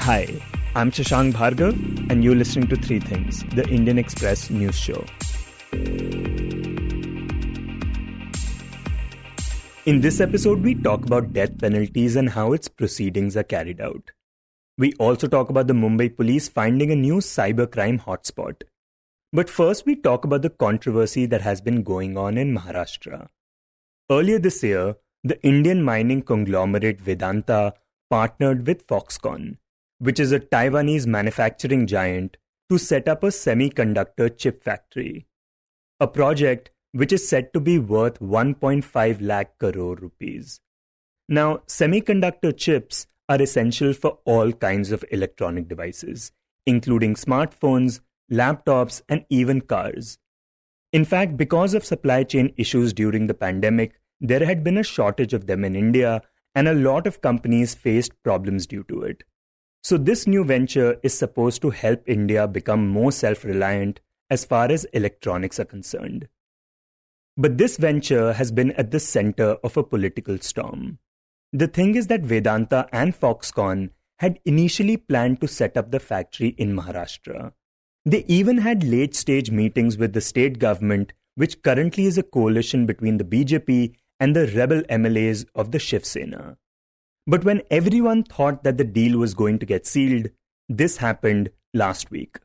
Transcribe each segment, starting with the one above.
Hi, I'm Shashank Bhargava, and you're listening to Three Things, the Indian Express news show. In this episode, we talk about death penalties and how its proceedings are carried out. We also talk about the Mumbai police finding a new cybercrime hotspot. But first, we talk about the controversy that has been going on in Maharashtra. Earlier this year, the Indian mining conglomerate Vedanta partnered with Foxconn, which is a Taiwanese manufacturing giant, to set up a semiconductor chip factory. A project which is said to be worth 1.5 lakh crore rupees. Now, semiconductor chips are essential for all kinds of electronic devices, including smartphones, laptops, and even cars. In fact, because of supply chain issues during the pandemic, there had been a shortage of them in India, and a lot of companies faced problems due to it. So this new venture is supposed to help India become more self-reliant as far as electronics are concerned. But this venture has been at the center of a political storm. The thing is that Vedanta and Foxconn had initially planned to set up the factory in Maharashtra. They even had late-stage meetings with the state government, which currently is a coalition between the BJP and the rebel MLAs of the Shiv Sena. But when everyone thought that the deal was going to get sealed, this happened last week.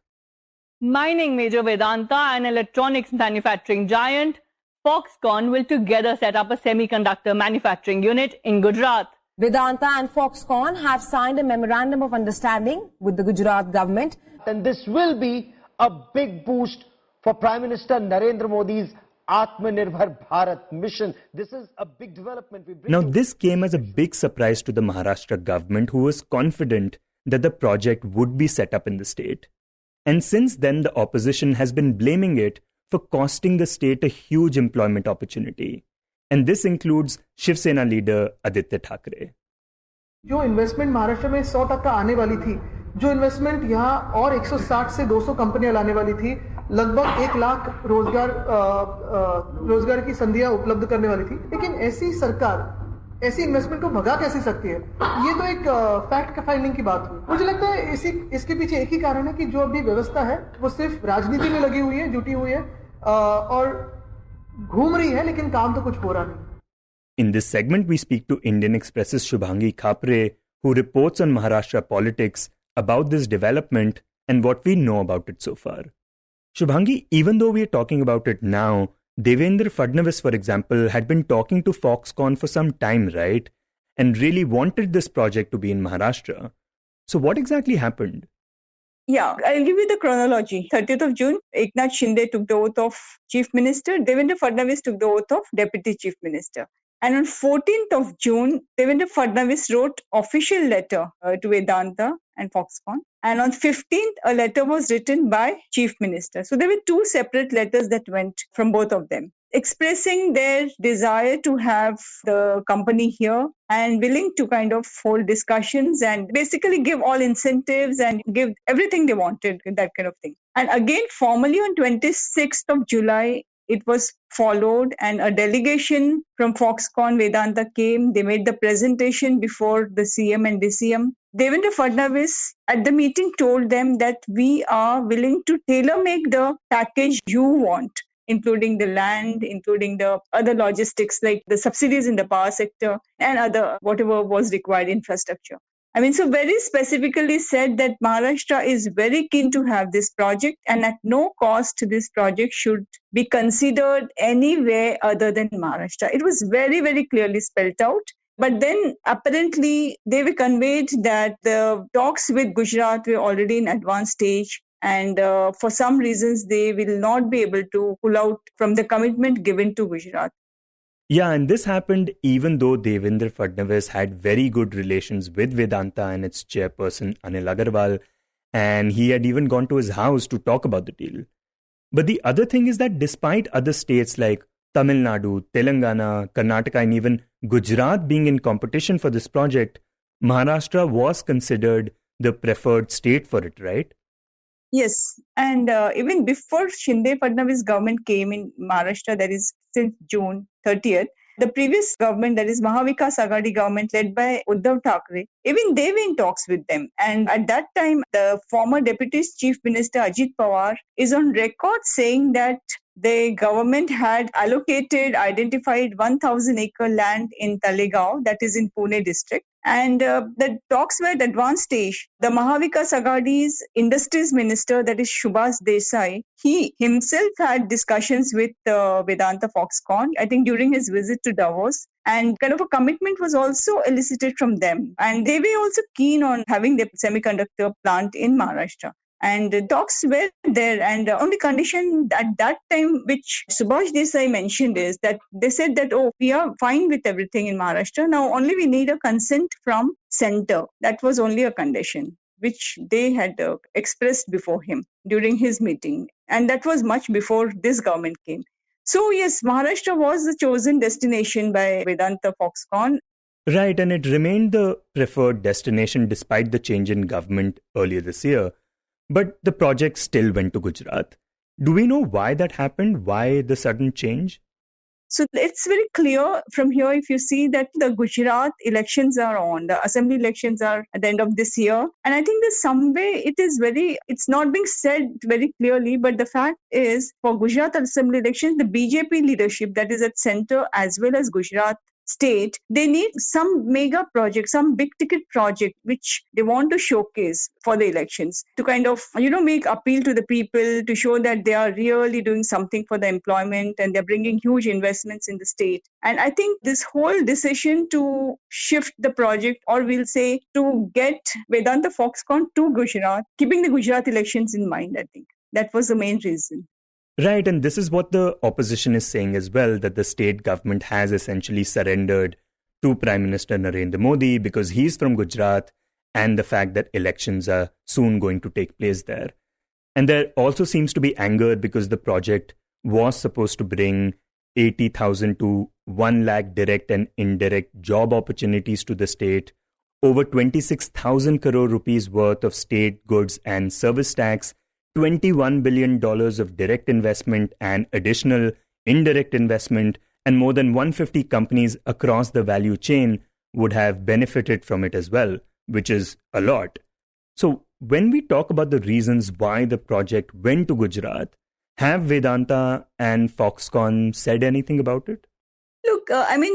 Mining major Vedanta and electronics manufacturing giant Foxconn will together set up a semiconductor manufacturing unit in Gujarat. Vedanta and Foxconn have signed a memorandum of understanding with the Gujarat government. And this will be a big boost for Prime Minister Narendra Modi's Atmanirbhar Bharat mission. This is a big development. Now, this came as a big surprise to the Maharashtra government, who was confident that the project would be set up in the state. And since then, the opposition has been blaming it for costing the state a huge employment opportunity. And this includes Shiv Sena leader Aditya Thackeray. जो investment Maharashtra में 100% आने वाली थी, जो investment यहाँ और 160 से 200 कंपनियां लाने वाली थी, लगभग 1 लाख रोजगार की संधियां उपलब्ध करने वाली थी, लेकिन ऐसी सरकार ऐसी इन्वेस्टमेंट को भगा कैसे सकती है? ये तो एक फैक्ट फाइंडिंग की बात हुई। मुझे लगता है इसके पीछे एक ही कारण है कि जो अभी व्यवस्था है वो सिर्फ राजनीति में लगी हुई है, जुटी हुई है और घूम रही है, लेकिन काम तो कुछ हो रहा नहीं। In this segment, we speak to Indian Express's Shubhangi Khapre, who reports on Maharashtra politics, about this development and what we know about it so far. Shubhangi, even though we are talking about it now, Devendra Fadnavis, for example, had been talking to Foxconn for some time, right? And really wanted this project to be in Maharashtra. So what exactly happened? Yeah, I'll give you the chronology. 30th of June, Eknath Shinde took the oath of Chief Minister. Devendra Fadnavis took the oath of Deputy Chief Minister. And on 14th of June, Devendra Fadnavis wrote official letter to Vedanta and Foxconn. And on 15th, a letter was written by Chief Minister. So there were two separate letters that went from both of them, expressing their desire to have the company here and willing to kind of hold discussions and basically give all incentives and give everything they wanted, that kind of thing. And again, formally on 26th of July, it was followed and a delegation from Foxconn Vedanta came. They made the presentation before the CM and DCM. Devendra Fadnavis at the meeting told them that we are willing to tailor-make the package you want, including the land, including the other logistics like the subsidies in the power sector and other whatever was required infrastructure. I mean, so very specifically said that Maharashtra is very keen to have this project and at no cost this project should be considered anywhere other than Maharashtra. It was very, very clearly spelled out. But then apparently they were conveyed that the talks with Gujarat were already in advanced stage and for some reasons they will not be able to pull out from the commitment given to Gujarat. Yeah, and this happened even though Devendra Fadnavis had very good relations with Vedanta and its chairperson Anil Agarwal, and he had even gone to his house to talk about the deal. But the other thing is that despite other states like Tamil Nadu, Telangana, Karnataka, and even Gujarat being in competition for this project, Maharashtra was considered the preferred state for it, right? Yes, and even before Shinde Fadnavis government came in Maharashtra, that is since June 30th, The previous government, that is Mahavikas Aghadi government led by Uddhav Thackeray, even they were in talks with them. And at that time, the former Deputy Chief Minister Ajit Pawar is on record saying that the government had identified 1,000-acre land in Talegaon, that is in Pune district. And the talks were at advanced stage. The Mahavikas Aghadi's industries minister, that is Subhash Desai, he himself had discussions with Vedanta-Foxconn, I think during his visit to Davos. And kind of a commitment was also elicited from them. And they were also keen on having the semiconductor plant in Maharashtra. And talks were there, and the only condition at that time which Subhash Desai mentioned is that they said that, we are fine with everything in Maharashtra. Now only we need a consent from center. That was only a condition which they had expressed before him during his meeting. And that was much before this government came. So yes, Maharashtra was the chosen destination by Vedanta-Foxconn. Right, and it remained the preferred destination despite the change in government earlier this year. But the project still went to Gujarat. Do we know why that happened? Why the sudden change? So it's very clear from here, if you see that the Gujarat elections are on, the assembly elections are at the end of this year. And I think there's some way it's not being said very clearly, but the fact is for Gujarat assembly elections, the BJP leadership that is at center as well as Gujarat state, they need some mega project, some big ticket project which they want to showcase for the elections to kind of, make appeal to the people, to show that they are really doing something for the employment and they're bringing huge investments in the state. And I think this whole decision to shift the project, or we'll say to get Vedanta-Foxconn to Gujarat, keeping the Gujarat elections in mind, I think that was the main reason. Right, and this is what the opposition is saying as well, that the state government has essentially surrendered to Prime Minister Narendra Modi because he's from Gujarat, and the fact that elections are soon going to take place there. And there also seems to be anger because the project was supposed to bring 80,000 to 1 lakh direct and indirect job opportunities to the state, over 26,000 crore rupees worth of state goods and service tax, $21 billion of direct investment and additional indirect investment, and more than 150 companies across the value chain would have benefited from it as well, which is a lot. So when we talk about the reasons why the project went to Gujarat, have Vedanta and Foxconn said anything about it? Look,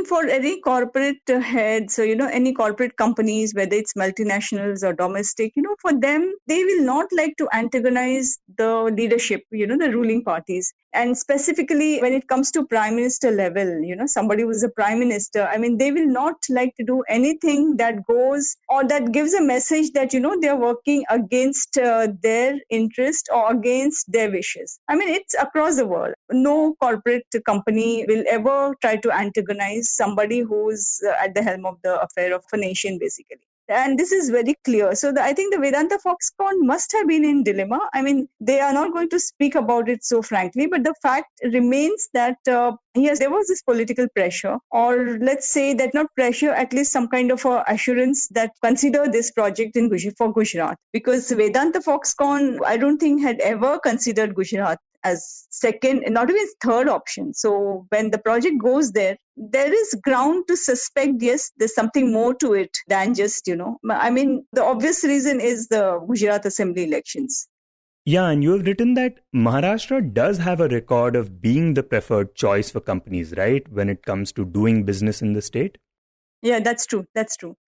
for any corporate heads, so, any corporate companies, whether it's multinationals or domestic, for them, they will not like to antagonize the leadership, the ruling parties. And specifically when it comes to prime minister level, somebody who's a prime minister, they will not like to do anything that goes or that gives a message that, they're working against their interest or against their wishes. It's across the world. No corporate company will ever try to antagonize somebody who's at the helm of the affair of a nation, basically. And this is very clear. So I think the Vedanta-Foxconn must have been in dilemma. They are not going to speak about it so frankly, but the fact remains that yes, there was this political pressure, or let's say that not pressure, at least some kind of assurance that consider this project for Gujarat. Because Vedanta-Foxconn, I don't think had ever considered Gujarat as second, not even third option. So when the project goes there is ground to suspect, yes, there's something more to it than just, the obvious reason is the Gujarat assembly elections. Yeah, and you have written that Maharashtra does have a record of being the preferred choice for companies, right? When it comes to doing business in the state. Yeah, that's true.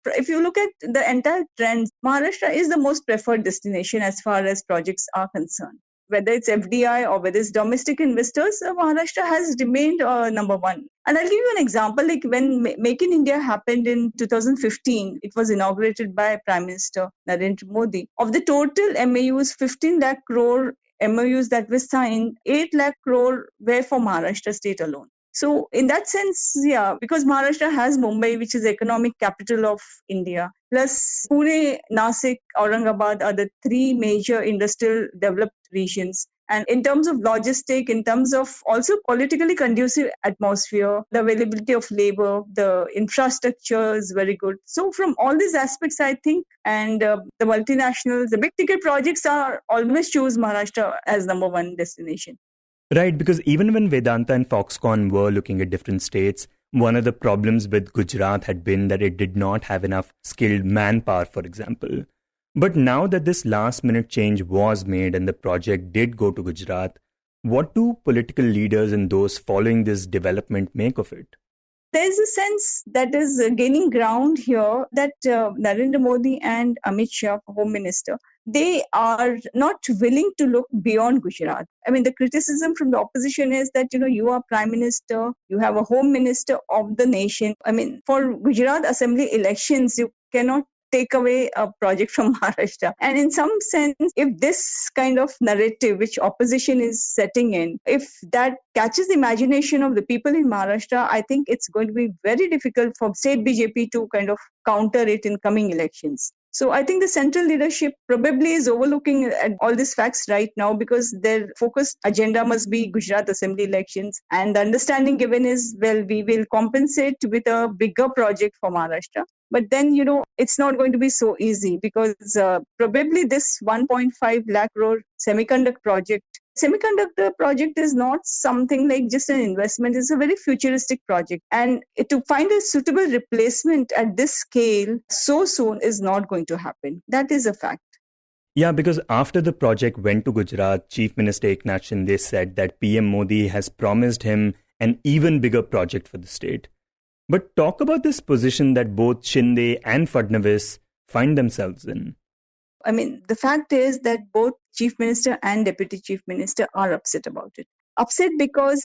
If you look at the entire trend, Maharashtra is the most preferred destination as far as projects are concerned. Whether it's FDI or whether it's domestic investors, Maharashtra has remained number one. And I'll give you an example. Like when Make in India happened in 2015, it was inaugurated by Prime Minister Narendra Modi. Of the total MAUs, 15 lakh crore MOUs that were signed, 8 lakh crore were for Maharashtra state alone. So in that sense, yeah, because Maharashtra has Mumbai, which is the economic capital of India, plus Pune, Nasik, Aurangabad are the three major industrial developed regions. And in terms of logistic, in terms of also politically conducive atmosphere, the availability of labor, the infrastructure is very good. So from all these aspects, I think, and the multinationals, the big ticket projects are always choose Maharashtra as number one destination. Right, because even when Vedanta and Foxconn were looking at different states, one of the problems with Gujarat had been that it did not have enough skilled manpower, for example. But now that this last-minute change was made and the project did go to Gujarat, what do political leaders and those following this development make of it? There's a sense that is gaining ground here that Narendra Modi and Amit Shah, Home Minister, they are not willing to look beyond Gujarat. I mean, the criticism from the opposition is that, you are Prime Minister, you have a Home Minister of the nation. I mean, for Gujarat Assembly elections, you cannot take away a project from Maharashtra. And in some sense, if this kind of narrative which opposition is setting in, if that catches the imagination of the people in Maharashtra, I think it's going to be very difficult for state BJP to kind of counter it in coming elections. So I think the central leadership probably is overlooking at all these facts right now because their focused agenda must be Gujarat Assembly elections. And the understanding given is, well, we will compensate with a bigger project for Maharashtra. But then, it's not going to be so easy because probably this 1.5 lakh crore semiconductor project is not something like just an investment. It's a very futuristic project. And to find a suitable replacement at this scale so soon is not going to happen. That is a fact. Yeah, because after the project went to Gujarat, Chief Minister Eknath Shinde said that PM Modi has promised him an even bigger project for the state. But talk about this position that both Shinde and Fadnavis find themselves in. I mean, the fact is that both Chief Minister and Deputy Chief Minister are upset about it. Upset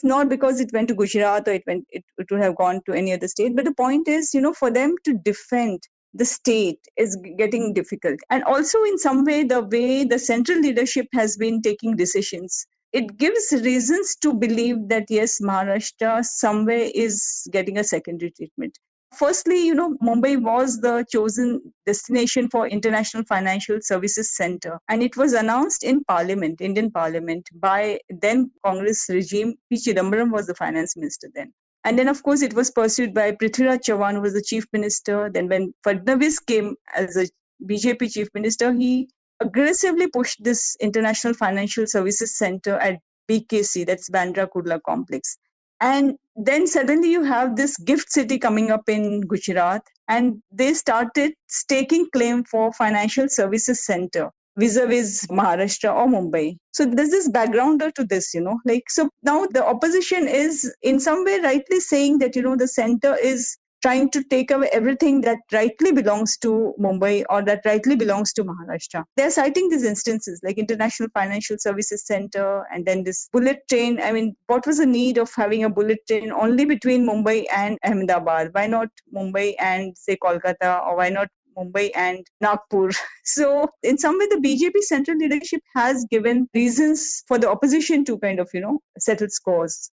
not because it went to Gujarat or it would have gone to any other state. But the point is, for them to defend the state is getting difficult. And also in some way, the way the central leadership has been taking decisions, it gives reasons to believe that, yes, Maharashtra somewhere is getting a secondary treatment. Firstly, Mumbai was the chosen destination for International Financial Services Center. And it was announced in Parliament, Indian Parliament, by then Congress regime. P. Chidambaram was the finance minister then. And then, of course, it was pursued by Prithviraj Chauhan, who was the chief minister. Then when Fadnavis came as a BJP chief minister, he aggressively pushed this International Financial Services Center at BKC, that's Bandra Kurla Complex. And then suddenly you have this gift city coming up in Gujarat, and they started staking claim for financial services center vis-a-vis Maharashtra or Mumbai. So there's this backgrounder to this, so now the opposition is in some way rightly saying that, the center is trying to take away everything that rightly belongs to Mumbai or that rightly belongs to Maharashtra. They're citing these instances like International Financial Services Center and then this bullet train. I mean, what was the need of having a bullet train only between Mumbai and Ahmedabad? Why not Mumbai and, say, Kolkata, or why not Mumbai and Nagpur? So in some way, the BJP central leadership has given reasons for the opposition to kind of, settle scores.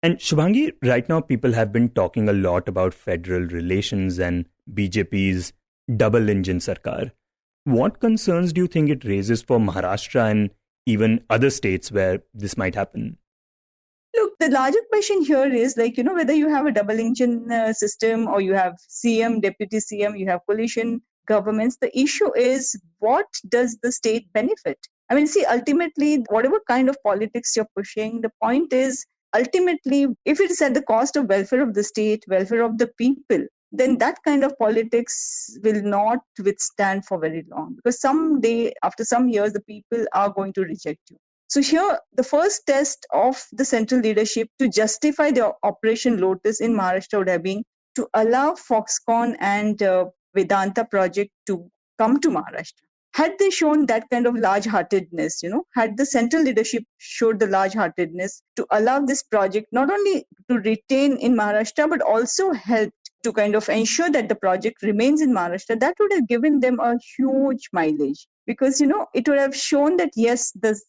And Shubhangi, right now people have been talking a lot about federal relations and BJP's double-engine sarkar. What concerns do you think it raises for Maharashtra and even other states where this might happen? Look, the larger question here is whether you have a double-engine system or you have CM, Deputy CM, you have coalition governments. The issue is, what does the state benefit? I mean, see, ultimately, whatever kind of politics you're pushing, the point is, ultimately, if it is at the cost of welfare of the state, welfare of the people, then that kind of politics will not withstand for very long. Because someday, after some years, the people are going to reject you. So here, the first test of the central leadership to justify the Operation Lotus in Maharashtra would have been to allow Foxconn and Vedanta project to come to Maharashtra. Had they shown that kind of large-heartedness, had the central leadership showed the large-heartedness to allow this project not only to retain in Maharashtra, but also help to kind of ensure that the project remains in Maharashtra, that would have given them a huge mileage. Because, it would have shown that, yes, the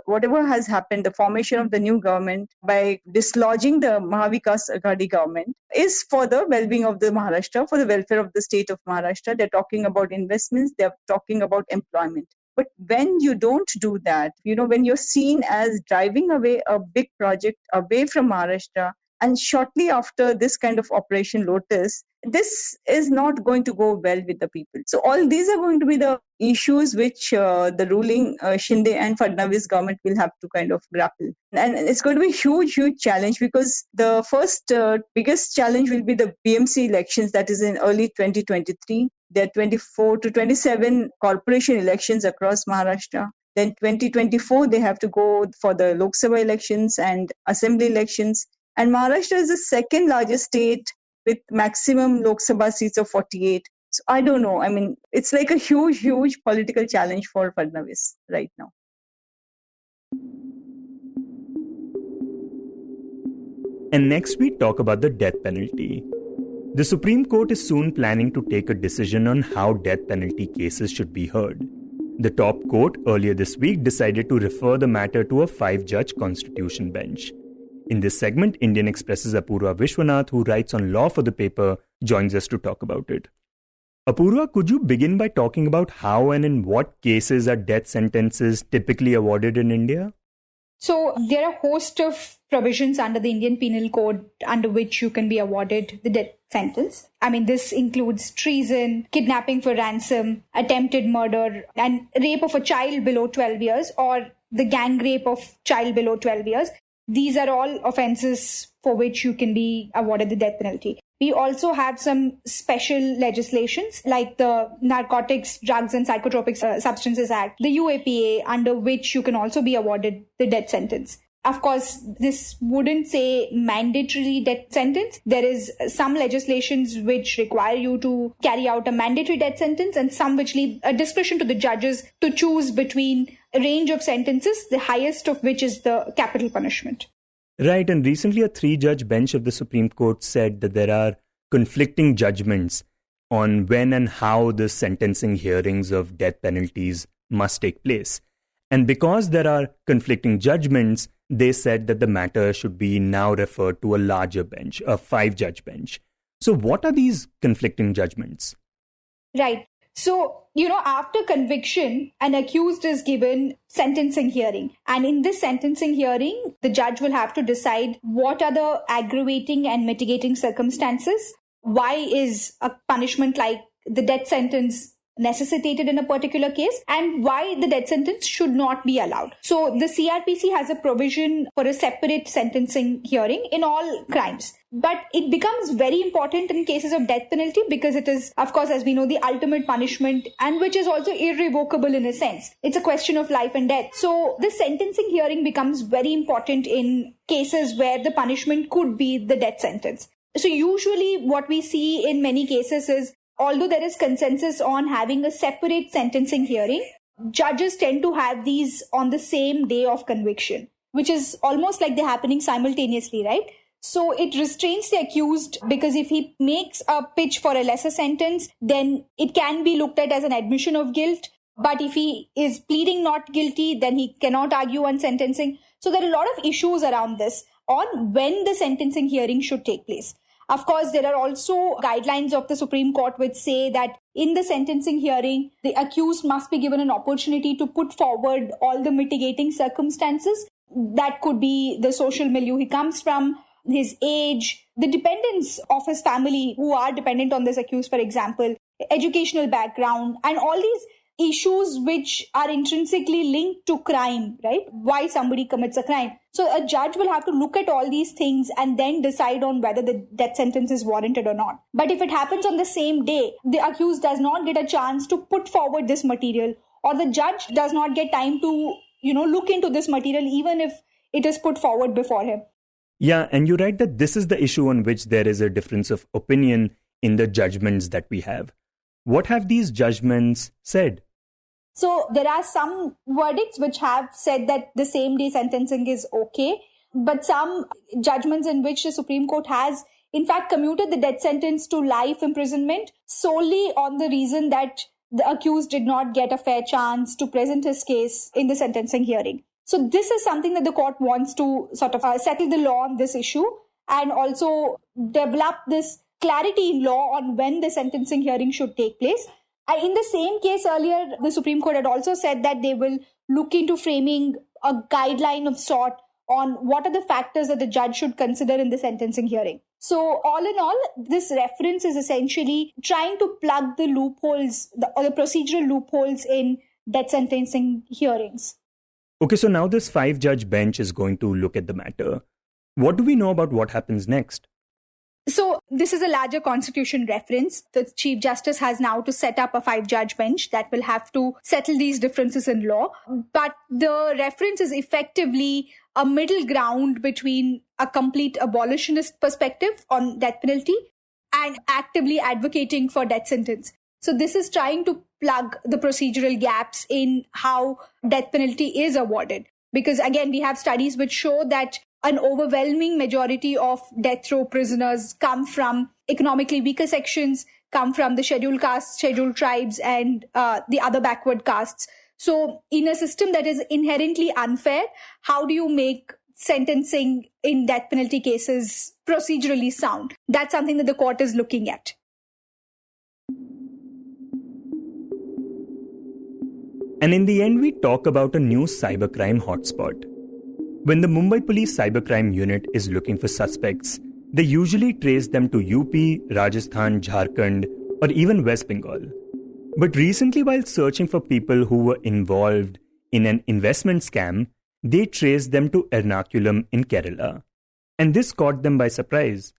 whatever has happened, the formation of the new government by dislodging the Mahavikas Aghadi government is for the well-being of the Maharashtra, for the welfare of the state of Maharashtra. They're talking about investments, they're talking about employment. But when you don't do that, when you're seen as driving away a big project away from Maharashtra And shortly after this kind of Operation Lotus, this is not going to go well with the people. So all these are going to be the issues which the ruling Shinde and Fadnavis government will have to kind of grapple. And it's going to be a huge, huge challenge, because the first biggest challenge will be the BMC elections, that is in early 2023. There are 24 to 27 corporation elections across Maharashtra. Then 2024, they have to go for the Lok Sabha elections and assembly elections. And Maharashtra is the second largest state with maximum Lok Sabha seats of 48. So I don't know. I mean, it's like a huge, huge political challenge for Fadnavis right now. And next we talk about the death penalty. The Supreme Court is soon planning to take a decision on how death penalty cases should be heard. The top court earlier this week decided to refer the matter to a 5-judge constitution bench. In this segment, Indian Express's Apurva Vishwanath, who writes on law for the paper, joins us to talk about it. Apurva, could you begin by talking about how and in what cases are death sentences typically awarded in India? So there are a host of provisions under the Indian Penal Code under which you can be awarded the death sentence. I mean, this includes treason, kidnapping for ransom, attempted murder, and rape of a child below 12 years, or the gang rape of child below 12 years. These are all offences for which you can be awarded the death penalty. We also have some special legislations like the Narcotics, Drugs and Psychotropic Substances Act, the UAPA, under which you can also be awarded the death sentence. Of course, this wouldn't say mandatory death sentence. There is some legislations which require you to carry out a mandatory death sentence, and some which leave a discretion to the judges to choose between a range of sentences, the highest of which is the capital punishment. Right, and recently a 3-judge bench of the Supreme Court said that there are conflicting judgments on when and how the sentencing hearings of death penalties must take place. And because there are conflicting judgments, they said that the matter should be now referred to a larger bench, a 5-judge bench. So what are these conflicting judgments? Right. So, after conviction, an accused is given sentencing hearing. And in this sentencing hearing, the judge will have to decide what are the aggravating and mitigating circumstances. Why is a punishment like the death sentence necessitated in a particular case, and why the death sentence should not be allowed. So the CRPC has a provision for a separate sentencing hearing in all crimes. But it becomes very important in cases of death penalty because it is, of course, as we know, the ultimate punishment, and which is also irrevocable in a sense. It's a question of life and death. So the sentencing hearing becomes very important in cases where the punishment could be the death sentence. So usually what we see in many cases is, although there is consensus on having a separate sentencing hearing, judges tend to have these on the same day of conviction, which is almost like they're happening simultaneously, right? So it restrains the accused, because if he makes a pitch for a lesser sentence, then it can be looked at as an admission of guilt. But if he is pleading not guilty, then he cannot argue on sentencing. So there are a lot of issues around this on when the sentencing hearing should take place. Of course, there are also guidelines of the Supreme Court which say that in the sentencing hearing, the accused must be given an opportunity to put forward all the mitigating circumstances. That could be the social milieu he comes from, his age, the dependents of his family who are dependent on this accused, for example, educational background, and all these issues which are intrinsically linked to crime, right? Why somebody commits a crime. So a judge will have to look at all these things and then decide on whether the death sentence is warranted or not. But if it happens on the same day, the accused does not get a chance to put forward this material, or the judge does not get time to, look into this material, even if it is put forward before him. Yeah, and you write that this is the issue on which there is a difference of opinion in the judgments that we have. What have these judgments said? So there are some verdicts which have said that the same day sentencing is okay, but some judgments in which the Supreme Court has in fact commuted the death sentence to life imprisonment solely on the reason that the accused did not get a fair chance to present his case in the sentencing hearing. So this is something that the court wants to sort of settle the law on this issue, and also develop this clarity in law on when the sentencing hearing should take place. In the same case earlier, the Supreme Court had also said that they will look into framing a guideline of sort on what are the factors that the judge should consider in the sentencing hearing. So all in all, this reference is essentially trying to plug the loopholes or the procedural loopholes in death sentencing hearings. Okay, so now this 5-judge bench is going to look at the matter. What do we know about what happens next? So this is a larger constitution reference. The Chief Justice has now to set up a 5-judge bench that will have to settle these differences in law. But the reference is effectively a middle ground between a complete abolitionist perspective on death penalty and actively advocating for death sentence. So this is trying to plug the procedural gaps in how death penalty is awarded. Because again, we have studies which show that an overwhelming majority of death row prisoners come from economically weaker sections, come from the scheduled castes, scheduled tribes, and the other backward castes. So in a system that is inherently unfair, how do you make sentencing in death penalty cases procedurally sound? That's something that the court is looking at. And in the end, we talk about a new cybercrime hotspot. When the Mumbai Police Cybercrime Unit is looking for suspects, they usually trace them to UP, Rajasthan, Jharkhand, or even West Bengal. But recently, while searching for people who were involved in an investment scam, they traced them to Ernakulam in Kerala. And this caught them by surprise.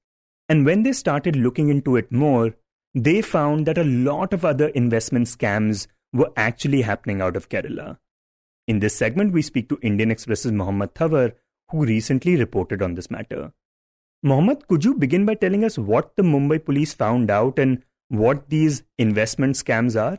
And when they started looking into it more, they found that a lot of other investment scams were actually happening out of Kerala. In this segment, we speak to Indian Express's Mohamed Thaver, who recently reported on this matter. Mohamed, could you begin by telling us what the Mumbai police found out and what these investment scams are?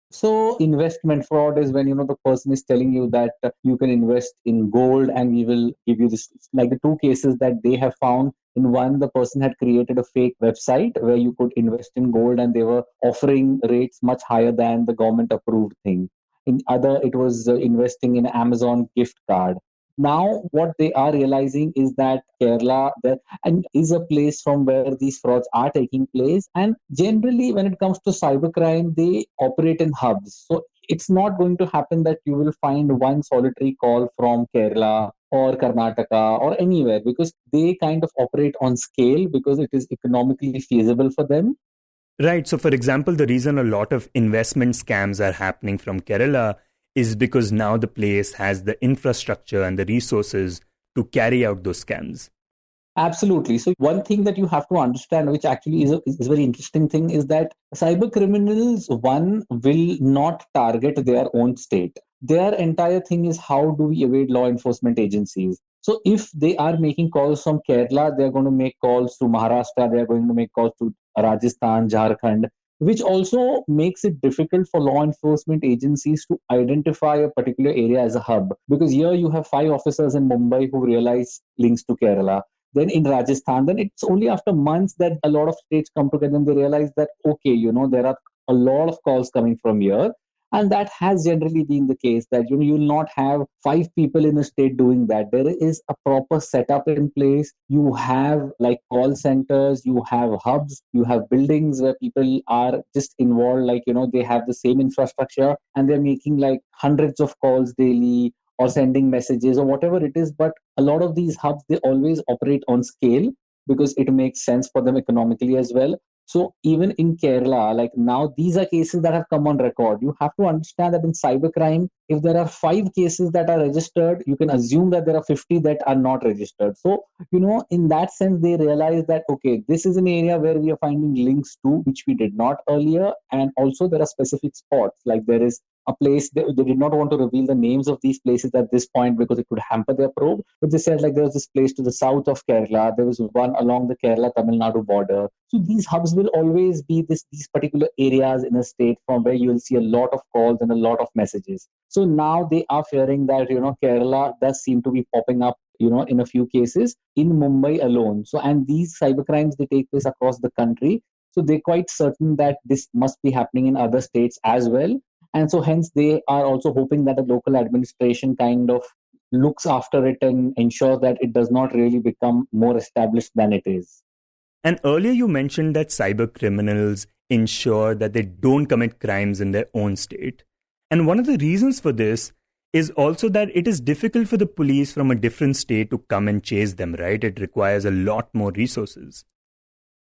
So investment fraud is when, the person is telling you that you can invest in gold and we will give you this. Like the two cases that they have found, in one, the person had created a fake website where you could invest in gold and they were offering rates much higher than the government approved thing. In other, it was investing in Amazon gift card. Now, what they are realizing is that Kerala is a place from where these frauds are taking place. And generally, when it comes to cybercrime, they operate in hubs. So it's not going to happen that you will find one solitary call from Kerala or Karnataka or anywhere, because they kind of operate on scale because it is economically feasible for them. Right. So, for example, the reason a lot of investment scams are happening from Kerala is because now the place has the infrastructure and the resources to carry out those scams. Absolutely. So one thing that you have to understand, which actually is a very interesting thing, is that cyber criminals, one, will not target their own state. Their entire thing is how do we evade law enforcement agencies. So if they are making calls from Kerala, they're going to make calls to Maharashtra, they're going to make calls to Rajasthan, Jharkhand, which also makes it difficult for law enforcement agencies to identify a particular area as a hub. Because here you have 5 officers in Mumbai who realize links to Kerala. Then in Rajasthan, then it's only after months that a lot of states come together and they realize that, okay, there are a lot of calls coming from here. And that has generally been the case, that you will not have 5 people in a state doing that. There is a proper setup in place. You have like call centers, you have hubs, you have buildings where people are just involved, they have the same infrastructure and they're making like hundreds of calls daily or sending messages or whatever it is. But a lot of these hubs, they always operate on scale because it makes sense for them economically as well. So even in Kerala, now these are cases that have come on record. You have to understand that in cybercrime, if there are 5 cases that are registered, you can assume that there are 50 that are not registered. So, in that sense, they realize that, okay, this is an area where we are finding links to, which we did not earlier. And also there are specific spots, like there is a place, they did not want to reveal the names of these places at this point because it could hamper their probe. But they said there was this place to the south of Kerala. There was one along the Kerala-Tamil Nadu border. So these hubs will always be these particular areas in a state from where you will see a lot of calls and a lot of messages. So now they are fearing that, Kerala does seem to be popping up, in a few cases in Mumbai alone. So, and these cybercrimes, they take place across the country. So they're quite certain that this must be happening in other states as well. And so hence they are also hoping that the local administration kind of looks after it and ensures that it does not really become more established than it is. And earlier you mentioned that cyber criminals ensure that they don't commit crimes in their own state. And one of the reasons for this is also that it is difficult for the police from a different state to come and chase them, right? It requires a lot more resources.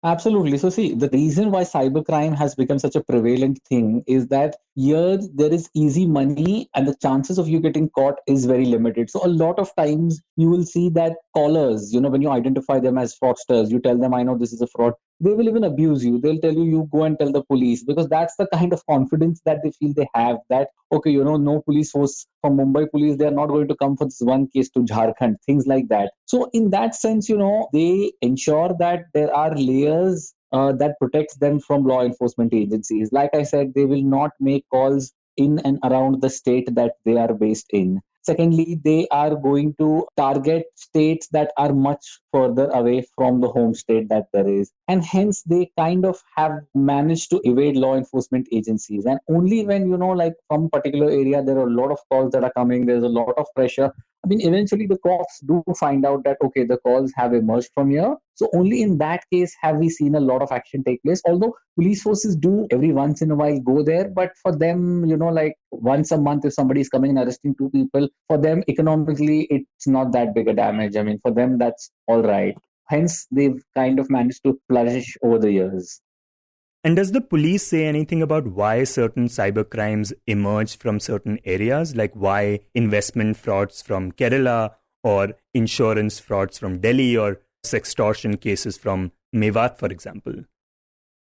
Absolutely. So see, the reason why cybercrime has become such a prevalent thing is that here there is easy money and the chances of you getting caught is very limited. So a lot of times you will see that callers, when you identify them as fraudsters, you tell them, I know this is a fraud. They will even abuse you. They'll tell you, you go and tell the police, because that's the kind of confidence that they feel they have, that, okay, no police force from Mumbai police, they're not going to come for this one case to Jharkhand, things like that. So in that sense, they ensure that there are layers that protects them from law enforcement agencies. Like I said, they will not make calls in and around the state that they are based in. Secondly, they are going to target states that are much further away from the home state that there is. And hence, they kind of have managed to evade law enforcement agencies. And only when, like from a particular area, there are a lot of calls that are coming, there's a lot of pressure. I mean, eventually the cops do find out that, okay, the calls have emerged from here. So only in that case have we seen a lot of action take place. Although police forces do every once in a while go there. But for them, like once a month, if somebody is coming and arresting 2 people, for them economically, it's not that big a damage. I mean, for them, that's all right. Hence, they've kind of managed to flourish over the years. And does the police say anything about why certain cybercrimes emerge from certain areas, like why investment frauds from Kerala or insurance frauds from Delhi or sextortion cases from Mewat, for example?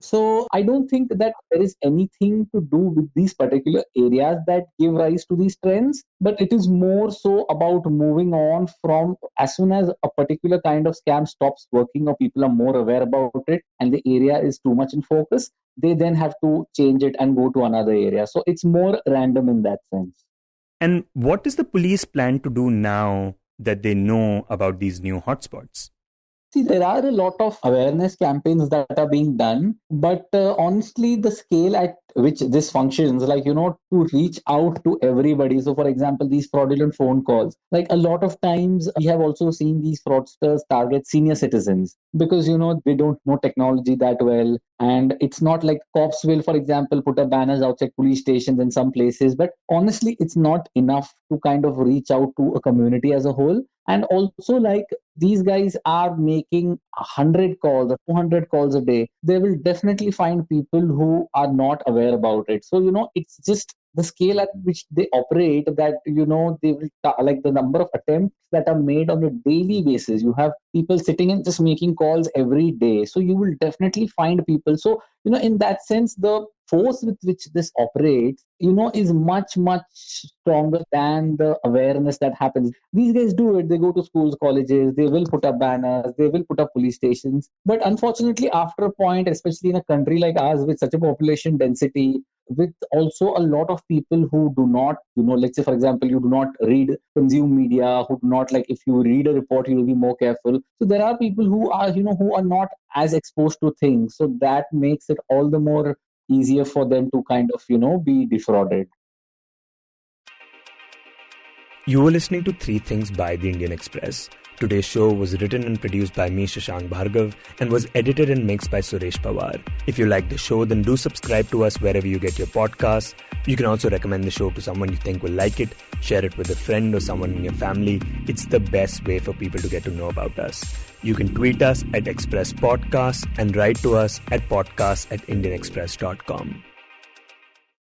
So I don't think that there is anything to do with these particular areas that give rise to these trends, but it is more so about moving on from as soon as a particular kind of scam stops working or people are more aware about it and the area is too much in focus, they then have to change it and go to another area. So it's more random in that sense. And what does the police plan to do now that they know about these new hotspots? See, there are a lot of awareness campaigns that are being done, but honestly, the scale at which this functions, to reach out to everybody. So, for example, these fraudulent phone calls, like a lot of times we have also seen these fraudsters target senior citizens because, they don't know technology that well. And it's not like cops will, for example, put up banners outside police stations in some places. But honestly, it's not enough to kind of reach out to a community as a whole. And also, these guys are making 100 calls or 200 calls a day. They will definitely find people who are not aware about it. So, it's just the scale at which they operate that, they will, the number of attempts that are made on a daily basis. You have people sitting and just making calls every day. So you will definitely find people. So, in that sense, the force with which this operates, is much, much stronger than the awareness that happens. These guys do it. They go to schools, colleges, they will put up banners, they will put up police stations. But unfortunately, after a point, especially in a country like ours with such a population density, with also a lot of people who do not, let's say, for example, you do not consume media, who do not, if you read a report, you will be more careful. So there are people who are, who are not as exposed to things. So that makes it all the more easier for them to kind of, be defrauded. You were listening to 3 Things by the Indian Express. Today's show was written and produced by me, Shashank Bhargava, and was edited and mixed by Suresh Pawar. If you like the show, then do subscribe to us wherever you get your podcasts. You can also recommend the show to someone you think will like it, share it with a friend or someone in your family. It's the best way for people to get to know about us. You can tweet us at Express Podcasts and write to us at podcasts@indianexpress.com.